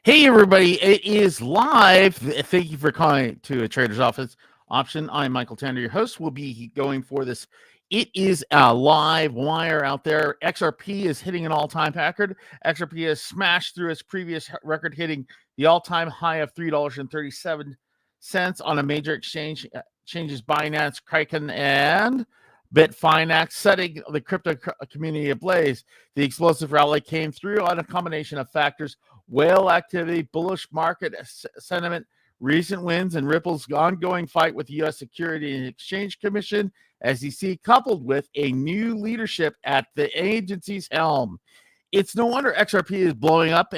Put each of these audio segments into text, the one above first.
Hey, everybody, it is live. Thank you for calling to a trader's office option. I'm Michael Tanner, your host. We'll be going for this. It is a live wire out there. XRP is hitting an all-time record. XRP has smashed through its previous record, hitting the all-time high of $3.37 on a major exchange. Changes Binance, Kraken, and Bitfinex, setting the crypto community ablaze. The explosive rally came through on a combination of factors: whale activity, bullish market sentiment, recent wins, and Ripple's ongoing fight with the U.S. Securities and Exchange Commission, SEC, coupled with a new leadership at the agency's helm. It's no wonder XRP is blowing up,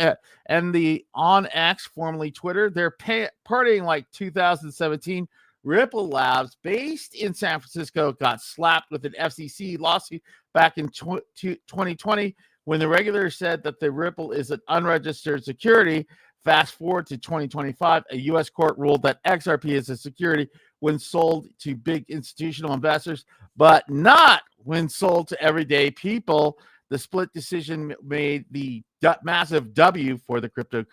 and the on X, formerly Twitter, they're partying like 2017. Ripple Labs, based in San Francisco, got slapped with an FCC lawsuit back in 2020 when the regulator said that the Ripple is an unregistered security. Fast forward to 2025, a U.S. court ruled that XRP is a security when sold to big institutional investors, but not when sold to everyday people. The split decision made the massive W for the crypto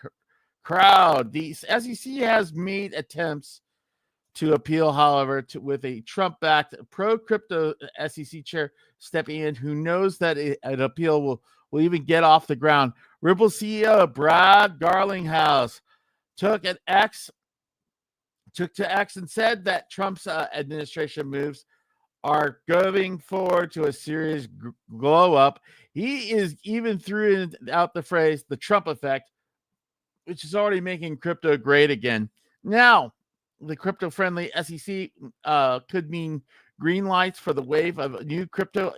crowd. The SEC has made attempts to appeal, however, with a Trump-backed pro-crypto SEC chair stepping in, who knows that an appeal will even get off the ground. Ripple CEO Brad Garlinghouse took to X and said that Trump's administration moves are going forward to a serious glow up. He is even threw out the phrase "the Trump effect," which is already making crypto great again. Now, the crypto-friendly SEC could mean green lights for the wave of new crypto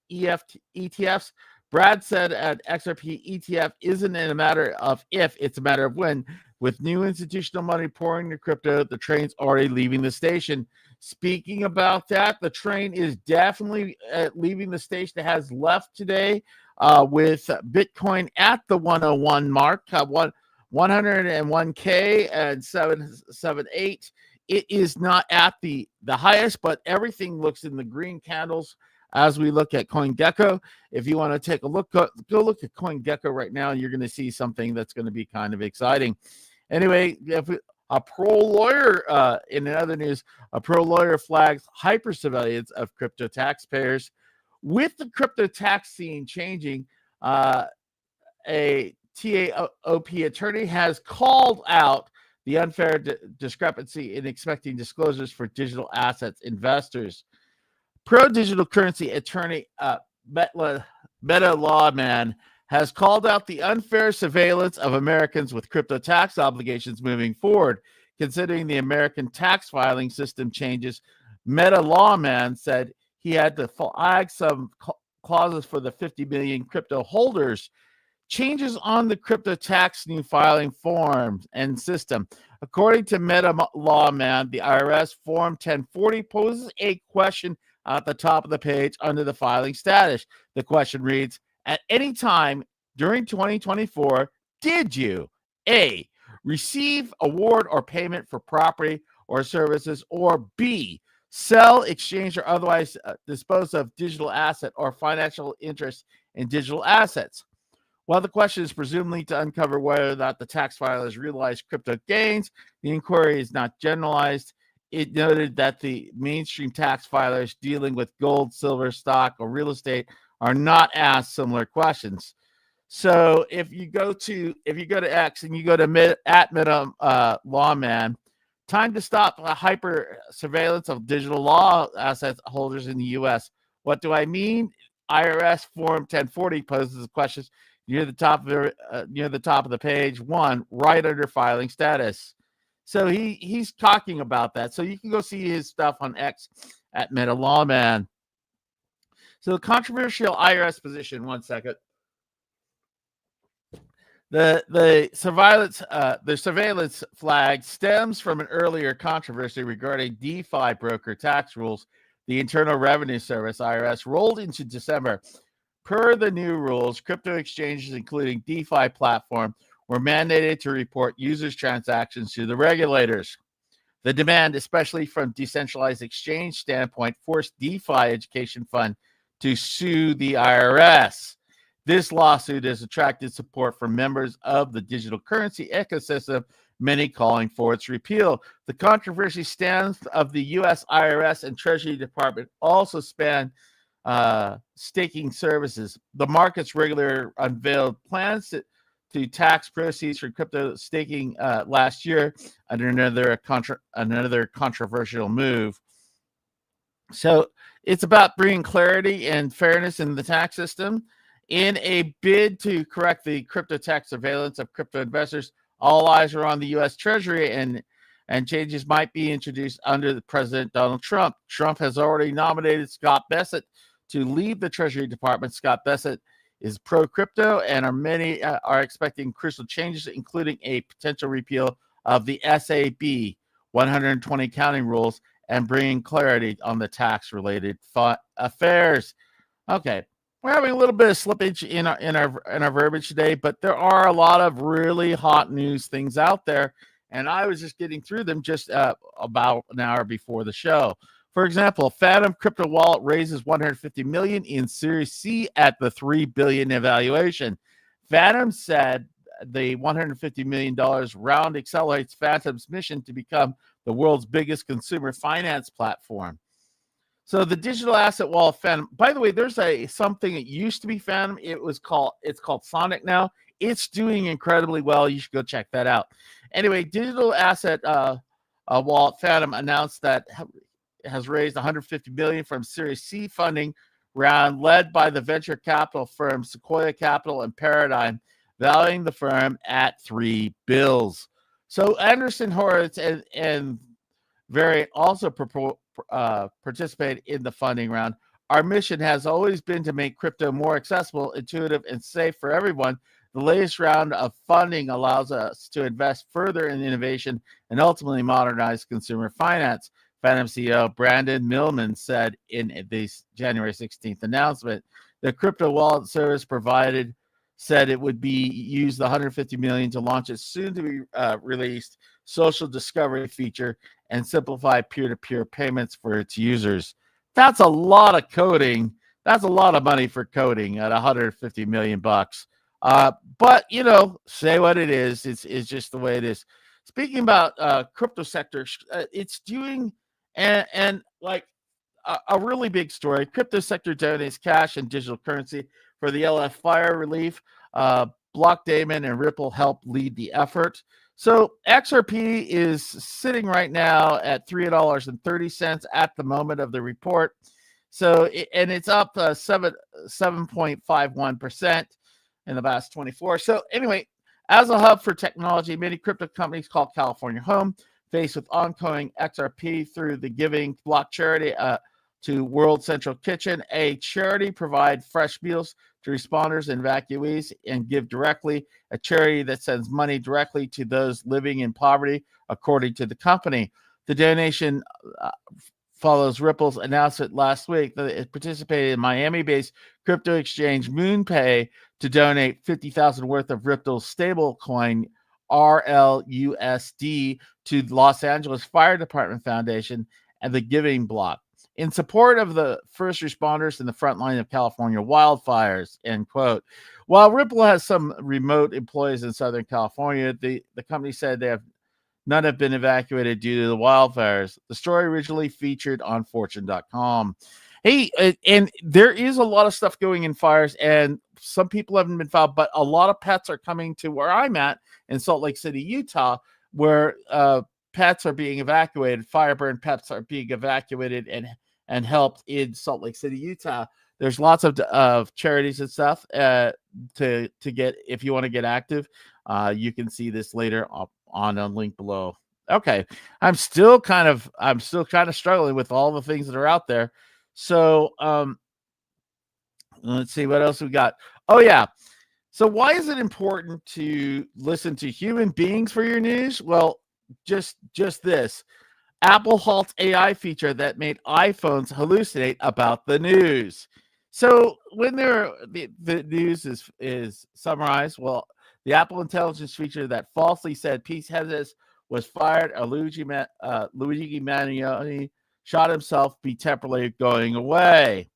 ETFs. Brad said an XRP ETF isn't a matter of if, it's a matter of when. With new institutional money pouring into crypto, the train's already leaving the station. Speaking about that, the train is definitely leaving the station. It has left today with Bitcoin at the 101 mark, 101K and 778. It is not at the highest, but everything looks in the green candles as we look at CoinGecko. If you want to take a look, go look at CoinGecko right now, and you're going to see something that's going to be kind of exciting. Anyway, a pro lawyer, in other news, a pro lawyer flags hyper surveillance of crypto taxpayers. With the crypto tax scene changing, a TAOP attorney has called out the unfair discrepancy in expecting disclosures for digital assets investors. Pro-digital currency attorney Meta Lawman has called out the unfair surveillance of Americans with crypto tax obligations moving forward. Considering the American tax filing system changes, Meta Lawman said he had to flag some clauses for the 50 million crypto holders. Changes on the crypto tax new filing forms and system. According to Meta Lawman, the IRS Form 1040 poses a question at the top of the page under the filing status. The question reads, at any time during 2024, did you A, receive, award, or payment for property or services, or B, sell, exchange, or otherwise dispose of digital asset or financial interest in digital assets? While the question is presumably to uncover whether or not the tax filers realized crypto gains, the inquiry is not generalized. It noted that the mainstream tax filers dealing with gold, silver, stock, or real estate are not asked similar questions. So if you go to X and you go to Meta Lawman, time to stop hyper surveillance of digital law asset holders in the U.S. What do I mean? IRS Form 1040 poses the questions near the top of the page, one right under filing status. So he's talking about that. So you can go see his stuff on X at Meta Lawman. So the controversial IRS position. One second. The surveillance flag stems from an earlier controversy regarding DeFi broker tax rules. The Internal Revenue Service (IRS) rolled into December. Per the new rules, crypto exchanges, including DeFi platform, were mandated to report users' transactions to the regulators. The demand, especially from decentralized exchange standpoint, forced DeFi Education Fund to sue the IRS. This lawsuit has attracted support from members of the digital currency ecosystem, many calling for its repeal. The controversy stance of the U.S. IRS and Treasury Department also span staking services. The market's regulator unveiled plans to tax proceeds from crypto staking last year, under another controversial move. So it's about bringing clarity and fairness in the tax system. In a bid to correct the crypto tax surveillance of crypto investors, all eyes are on the U.S. Treasury, and changes might be introduced under the President Donald Trump. Trump has already nominated Scott Bessent to lead the Treasury Department. Scott Bessent is pro-crypto, and many are expecting crucial changes, including a potential repeal of the SAB 120 accounting rules and bringing clarity on the tax-related affairs. Okay, we're having a little bit of slippage in our verbiage today, but there are a lot of really hot news things out there, and I was just getting through them just about an hour before the show. For example, Phantom Crypto Wallet raises $150 million in Series C at the $3 billion evaluation. Phantom said the $150 million round accelerates Phantom's mission to become the world's biggest consumer finance platform. So the digital asset wallet Phantom, by the way, there's something that used to be Phantom. It's called Sonic now. It's doing incredibly well. You should go check that out. Anyway, digital asset wallet Phantom announced that has raised $150 million from Series C funding round led by the venture capital firm Sequoia Capital and Paradigm, valuing the firm at $3 billion. So Anderson Horowitz and Variant also participate in the funding round. Our mission has always been to make crypto more accessible, intuitive, and safe for everyone. The latest round of funding allows us to invest further in innovation and ultimately modernize consumer finance. Phantom CEO Brandon Millman said in the January 16th announcement. The crypto wallet service provided said it would be used the $150 million to launch its soon-to-be released social discovery feature and simplify peer-to-peer payments for its users. That's a lot of coding. That's a lot of money for coding at $150 million bucks. But say what it is. It's just the way it is. Speaking about crypto sector, it's doing and like a really big story. Crypto sector donates cash and digital currency for the LF fire relief. Blockdaemon and Ripple help lead the effort. So XRP is sitting right now at $3.30 at the moment of the report. So and it's up 7.51% in the past 24. So anyway, as a hub for technology, many crypto companies called California home, faced with ongoing XRP through the Giving Block charity to World Central Kitchen, a charity provide fresh meals to responders and evacuees and give directly, a charity that sends money directly to those living in poverty, according to the company. The donation follows Ripple's announcement last week that it participated in Miami-based crypto exchange MoonPay to donate $50,000 worth of Ripple's stablecoin RLUSD to the Los Angeles Fire Department Foundation and the Giving Block in support of the first responders in the front line of California wildfires, end quote. While Ripple has some remote employees in Southern California, the company said none have been evacuated due to the wildfires. The story originally featured on Fortune.com. Hey, and there is a lot of stuff going in fires, and some people haven't been found, but a lot of pets are coming to where I'm at in Salt Lake City, Utah, where pets are being evacuated. Fire-burned pets are being evacuated and helped in Salt Lake City, Utah. There's lots of charities and stuff to get, if you want to get active. You can see this later on a link below. Okay, I'm still kind of struggling with all the things that are out there. So let's see what else we got. Oh yeah. So why is it important to listen to human beings for your news? Well, just this. Apple halts AI feature that made iPhones hallucinate about the news. So when the news is summarized, well, the Apple Intelligence feature that falsely said Pete Hedges was fired, Luigi Manioni shot himself, be temporarily going away.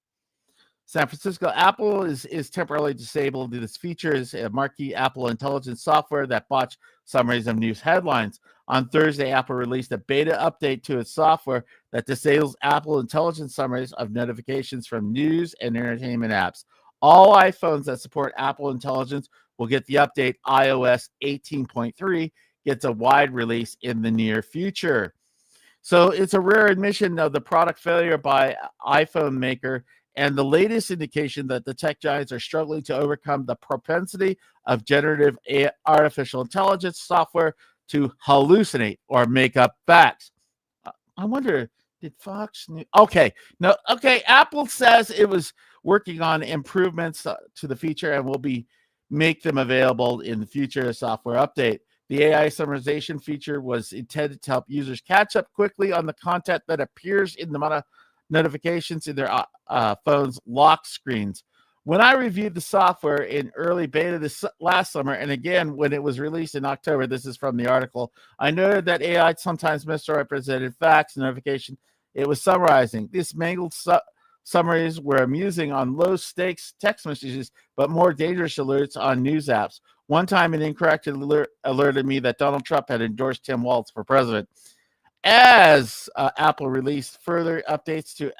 San Francisco, Apple is temporarily disabled. This feature is a marquee Apple intelligence software that botch summaries of news headlines. On Thursday, Apple released a beta update to its software that disables Apple intelligence summaries of notifications from news and entertainment apps. All iPhones that support Apple Intelligence will get the update. iOS 18.3 gets a wide release in the near future. So it's a rare admission of the product failure by iPhone maker and the latest indication that the tech giants are struggling to overcome the propensity of generative artificial intelligence software to hallucinate or make up facts. I wonder, did Fox News? Okay, no, okay. Apple says it was working on improvements to the feature and will make them available in the future software update. The AI summarization feature was intended to help users catch up quickly on the content that appears in the notifications in their phone's lock screens. When I reviewed the software in early beta this last summer, and again when it was released in October, this is from the article, I noted that AI sometimes misrepresented facts and notification it was summarizing. These mangled summaries were amusing on low-stakes text messages, but more dangerous alerts on news apps. One time, an incorrect alert alerted me that Donald Trump had endorsed Tim Walz for president. As Apple released further updates to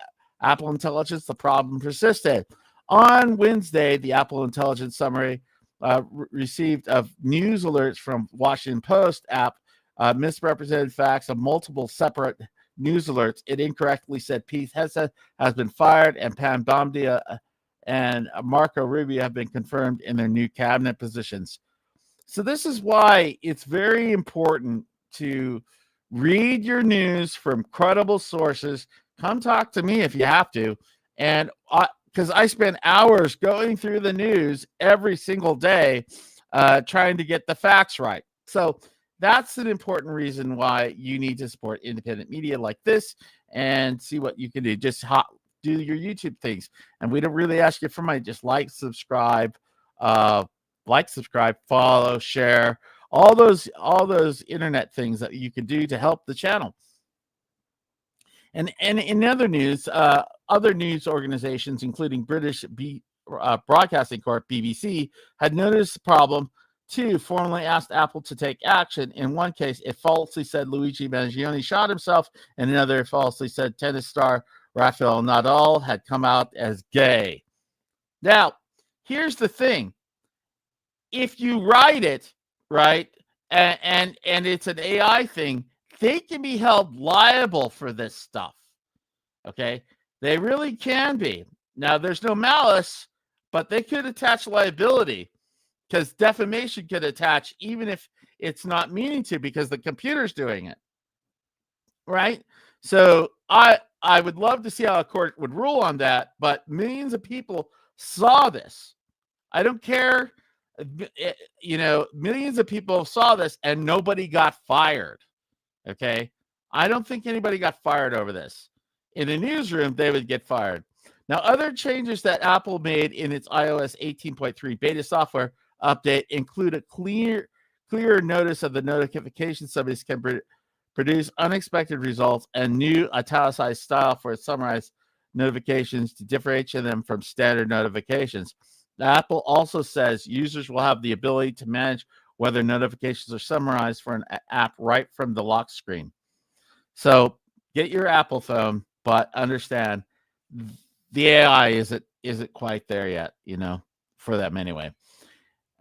Apple Intelligence, the problem persisted. On Wednesday, the Apple Intelligence summary received of news alerts from Washington Post app misrepresented facts of multiple separate news alerts. It incorrectly said Pete Hegseth has been fired and Pam Bondi and Marco Rubio have been confirmed in their new cabinet positions. So this is why it's very important to read your news from credible sources. Come talk to me if you have to. And because I spend hours going through the news every single day trying to get the facts right. So that's an important reason why you need to support independent media like this and see what you can do. Just do your YouTube things. And we don't really ask you for money. Just subscribe, follow, share, all those internet things that you can do to help the channel. And in other news organizations, including British Broadcasting Corp, BBC, had noticed the problem too, formally asked Apple to take action. In one case, it falsely said Luigi Mangione shot himself, and another falsely said tennis star Rafael Nadal had come out as gay. Now, here's the thing. If you write it, right, and it's an AI thing, they can be held liable for this stuff. Okay? They really can be. Now, there's no malice, but they could attach liability because defamation could attach even if it's not meaning to because the computer's doing it. Right? So I would love to see how a court would rule on that, but millions of people saw this. I don't care. Millions of people saw this and nobody got fired. Okay. I don't think anybody got fired over this. In a newsroom, they would get fired. Now, other changes that Apple made in its iOS 18.3 beta software update include a clearer notice of the notification service can produce unexpected results and new italicized style for summarized notifications to differentiate them from standard notifications. Apple also says users will have the ability to manage whether notifications are summarized for an app right from the lock screen. So get your Apple phone, but understand the AI isn't quite there yet, for them anyway.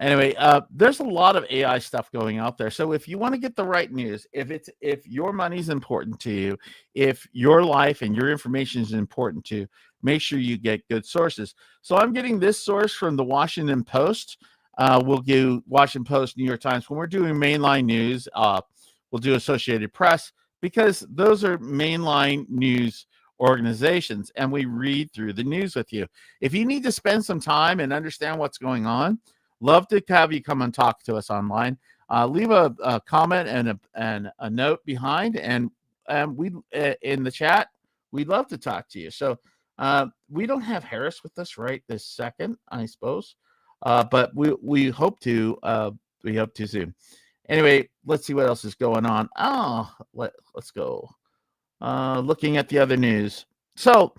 Anyway, there's a lot of AI stuff going out there. So if you want to get the right news, if your money's important to you, if your life and your information is important to you, make sure you get good sources. So I'm getting this source from the Washington Post. We'll do Washington Post, New York Times. When we're doing mainline news, we'll do Associated Press because those are mainline news organizations, and we read through the news with you. If you need to spend some time and understand what's going on, love to have you come and talk to us online. Leave a comment and a note behind, and we in the chat. We'd love to talk to you. So we don't have Harris with us right this second, I suppose, but we hope to. We hope to soon. Anyway, let's see what else is going on. Let's go. Looking at the other news. So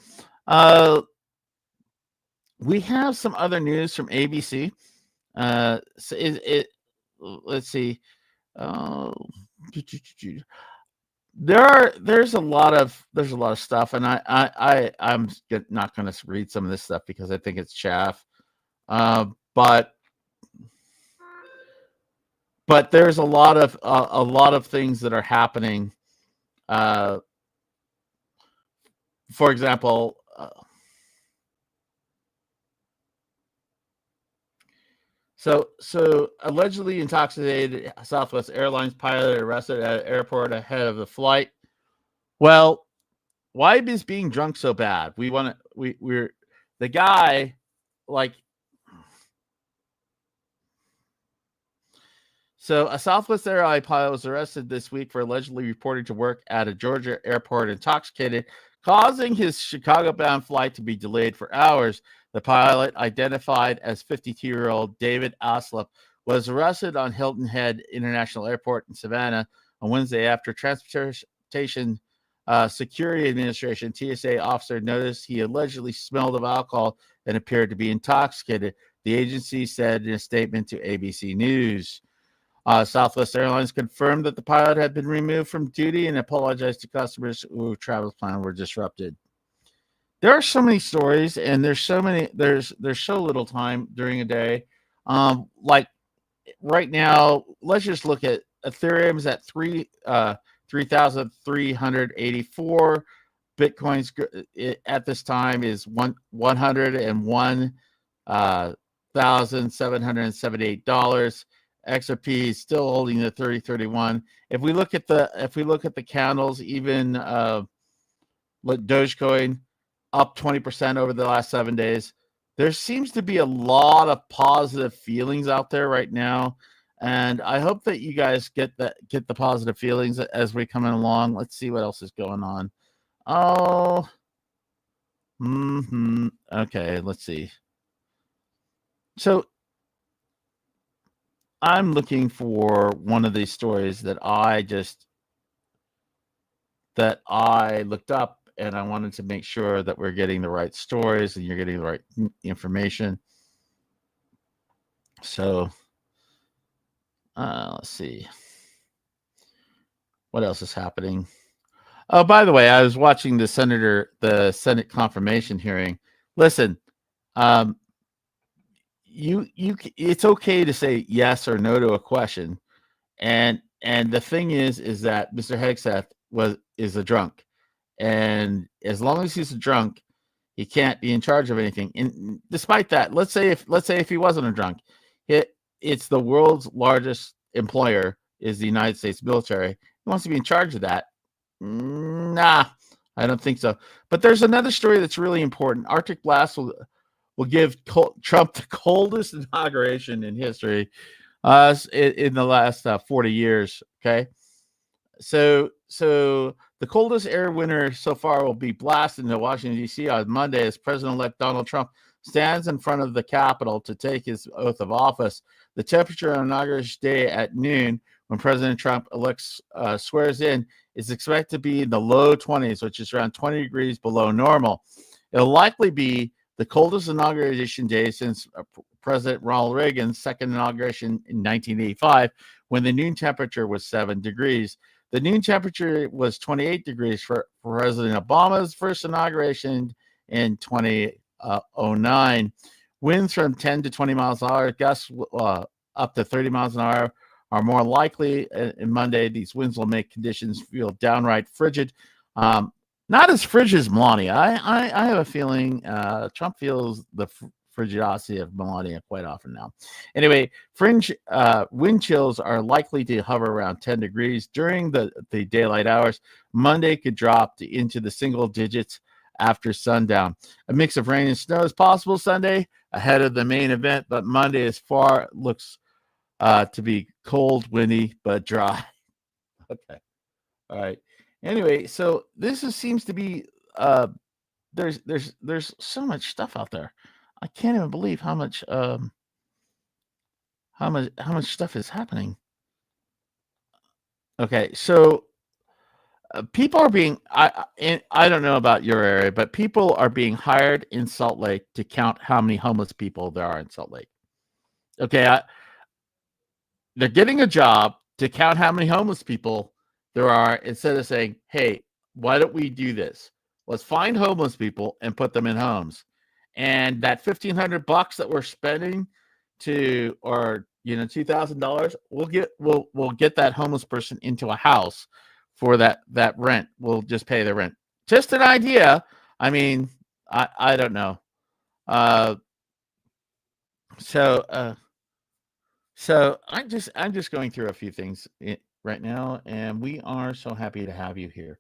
we have some other news from ABC. So let's see. Uh, there's a lot of stuff, and I'm not going to read some of this stuff because I think it's chaff. But there's a lot of things that are happening. For example, so allegedly intoxicated Southwest Airlines pilot arrested at an airport ahead of the flight. Well, why is being drunk so bad? We're the guy, like. So a Southwest Airlines pilot was arrested this week for allegedly reporting to work at a Georgia airport intoxicated, causing his Chicago-bound flight to be delayed for hours. The pilot, identified as 52-year-old David Aslip, was arrested on Hilton Head International Airport in Savannah on Wednesday after Transportation Security Administration TSA officer noticed he allegedly smelled of alcohol and appeared to be intoxicated. The agency said in a statement to ABC News. Southwest Airlines confirmed that the pilot had been removed from duty and apologized to customers whose travel plans were disrupted. There are so many stories, and there's so little time during a day. Like right now, let's just look at Ethereum's at 3,384. Bitcoin's at this time is 101,778. XRP is still holding the 3031. If we look at the candles, even Dogecoin up 20% over the last 7 days. There seems to be a lot of positive feelings out there right now, and I hope that you guys get the positive feelings as we come along. Let's see what else is going on. Oh, okay. Let's see. So I'm looking for one of these stories that I looked up, and I wanted to make sure that we're getting the right stories and you're getting the right information. So let's see. What else is happening? Oh, by the way, I was watching the Senate confirmation hearing. Listen, it's okay to say yes or no to a question, and the thing is that Mr. Hegseth is a drunk, and as long as he's a drunk, he can't be in charge of anything. And despite that, let's say if he wasn't a drunk, it's the world's largest employer is the United States military. He wants to be in charge of that. Nah, I don't think so. But there's another story that's really important. Arctic blast will give Trump the coldest inauguration in history in the last 40 years. Okay. So the coldest air winter so far will be blasted into Washington, D.C. on Monday as President-elect Donald Trump stands in front of the Capitol to take his oath of office. The temperature on inauguration day at noon, when President Trump swears in, is expected to be in the low 20s, which is around 20 degrees below normal. It'll likely be the coldest inauguration day since President Ronald Reagan's second inauguration in 1985, when the noon temperature was 7 degrees. The noon temperature was 28 degrees for President Obama's first inauguration in 2009. Winds from 10 to 20 miles an hour, gusts up to 30 miles an hour are more likely. And Monday, these winds will make conditions feel downright frigid. Not as frigid as Melania. I have a feeling Trump feels the frigidity of Melania quite often now. Anyway, fringe wind chills are likely to hover around 10 degrees during the daylight hours. Monday could drop into the single digits after sundown. A mix of rain and snow is possible Sunday ahead of the main event, but Monday looks to be cold, windy, but dry. Okay. All right. Anyway, so this seems to be there's so much stuff out there. I can't even believe how much stuff is happening. Okay, so people are being, I don't know about your area, but people are being hired in Salt Lake to count how many homeless people there are in Salt Lake. Okay, they're getting a job to count how many homeless people there are instead of saying, hey, why don't we do this? Let's find homeless people and put them in homes. And that $1,500 that we're spending to, or $2,000, we'll get that homeless person into a house for that rent. We'll just pay the rent. Just an idea. I mean, I don't know. So I'm just going through a few things right now, and we are so happy to have you here.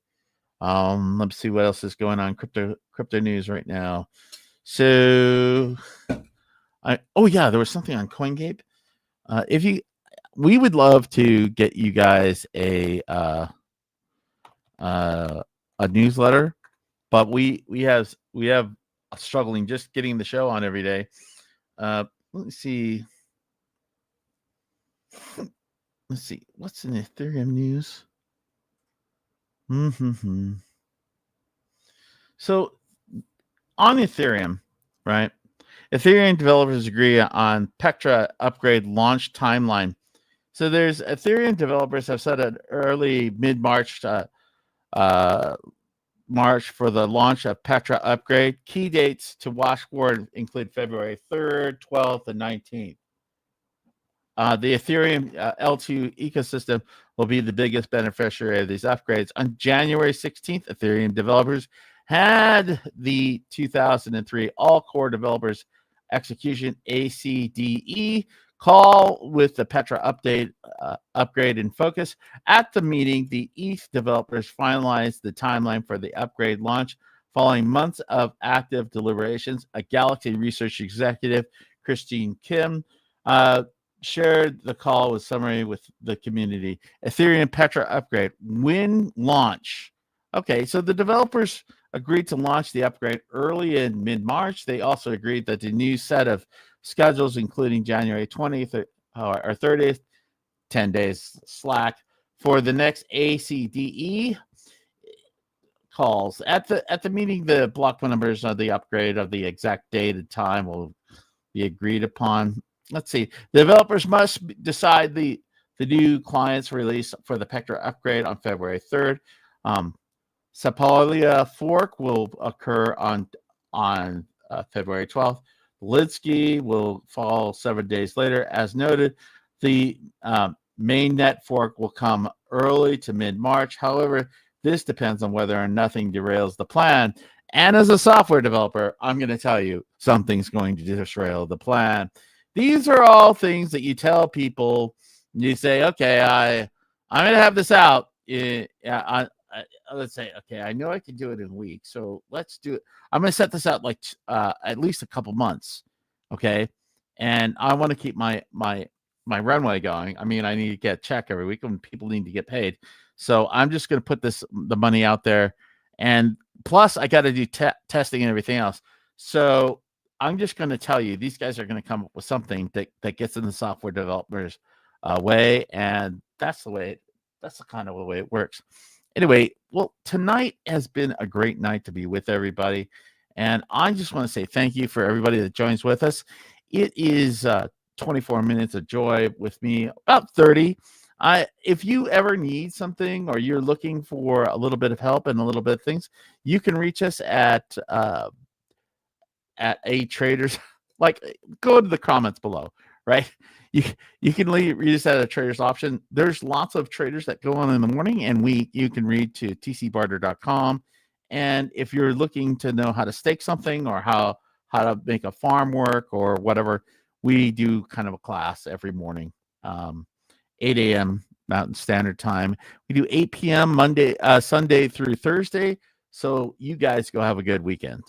Let's see what else is going on crypto news right now. So, there was something on CoinGate. We would love to get you guys a newsletter, but we have struggling just getting the show on every day. Let's see. Let's see. What's in Ethereum news? So on Ethereum, right? Ethereum developers agree on Petra upgrade launch timeline. So there's Ethereum developers have set an early mid-March March for the launch of Petra upgrade. Key dates to watch for include February 3rd, 12th, and 19th. The Ethereum L2 ecosystem will be the biggest beneficiary of these upgrades. On January 16th, Ethereum developers had the 2003 All Core Developers Execution ACDE call with the Petra upgrade in focus. At the meeting, the ETH developers finalized the timeline for the upgrade launch following months of active deliberations. A Galaxy research executive, Christine Kim, shared the call with summary with the community. Ethereum Petra upgrade when launch. Okay, so the developers agreed to launch the upgrade early in mid-March. They also agreed that the new set of schedules, including January 20th or 30th, 10 days slack for the next ACDE calls. At the meeting, the block numbers of the upgrade of the exact date and time will be agreed upon. Let's see. The developers must decide the new client's release for the Petra upgrade on February 3rd. Sapolia fork will occur on February 12th. Lidsky will fall 7 days later. As noted, the mainnet fork will come early to mid-March. However, this depends on whether or nothing derails the plan. And as a software developer, I'm going to tell you something's going to derail the plan. These are all things that you tell people. You say, okay, I'm going to have this out. Let's say, okay, I know I can do it in a week, so let's do it. I'm going to set this out like at least a couple months, okay? And I want to keep my runway going. I mean, I need to get a check every week, and people need to get paid. So I'm just going to put the money out there, and plus I got to do testing and everything else. So I'm just going to tell you, these guys are going to come up with something that gets in the software developers' way, and that's the kind of the way it works. Anyway, well, tonight has been a great night to be with everybody, and I just want to say thank you for everybody that joins with us. It is 24 minutes of joy with me, about 30. If you ever need something or you're looking for a little bit of help and a little bit of things, you can reach us at a traders. Like, go to the comments below, right? You can read us at a trader's option. There's lots of traders that go on in the morning, and you can read to tcbarter.com. And if you're looking to know how to stake something or how to make a farm work or whatever, we do kind of a class every morning, 8 a.m. Mountain Standard Time. We do 8 p.m. Sunday through Thursday. So you guys go have a good weekend.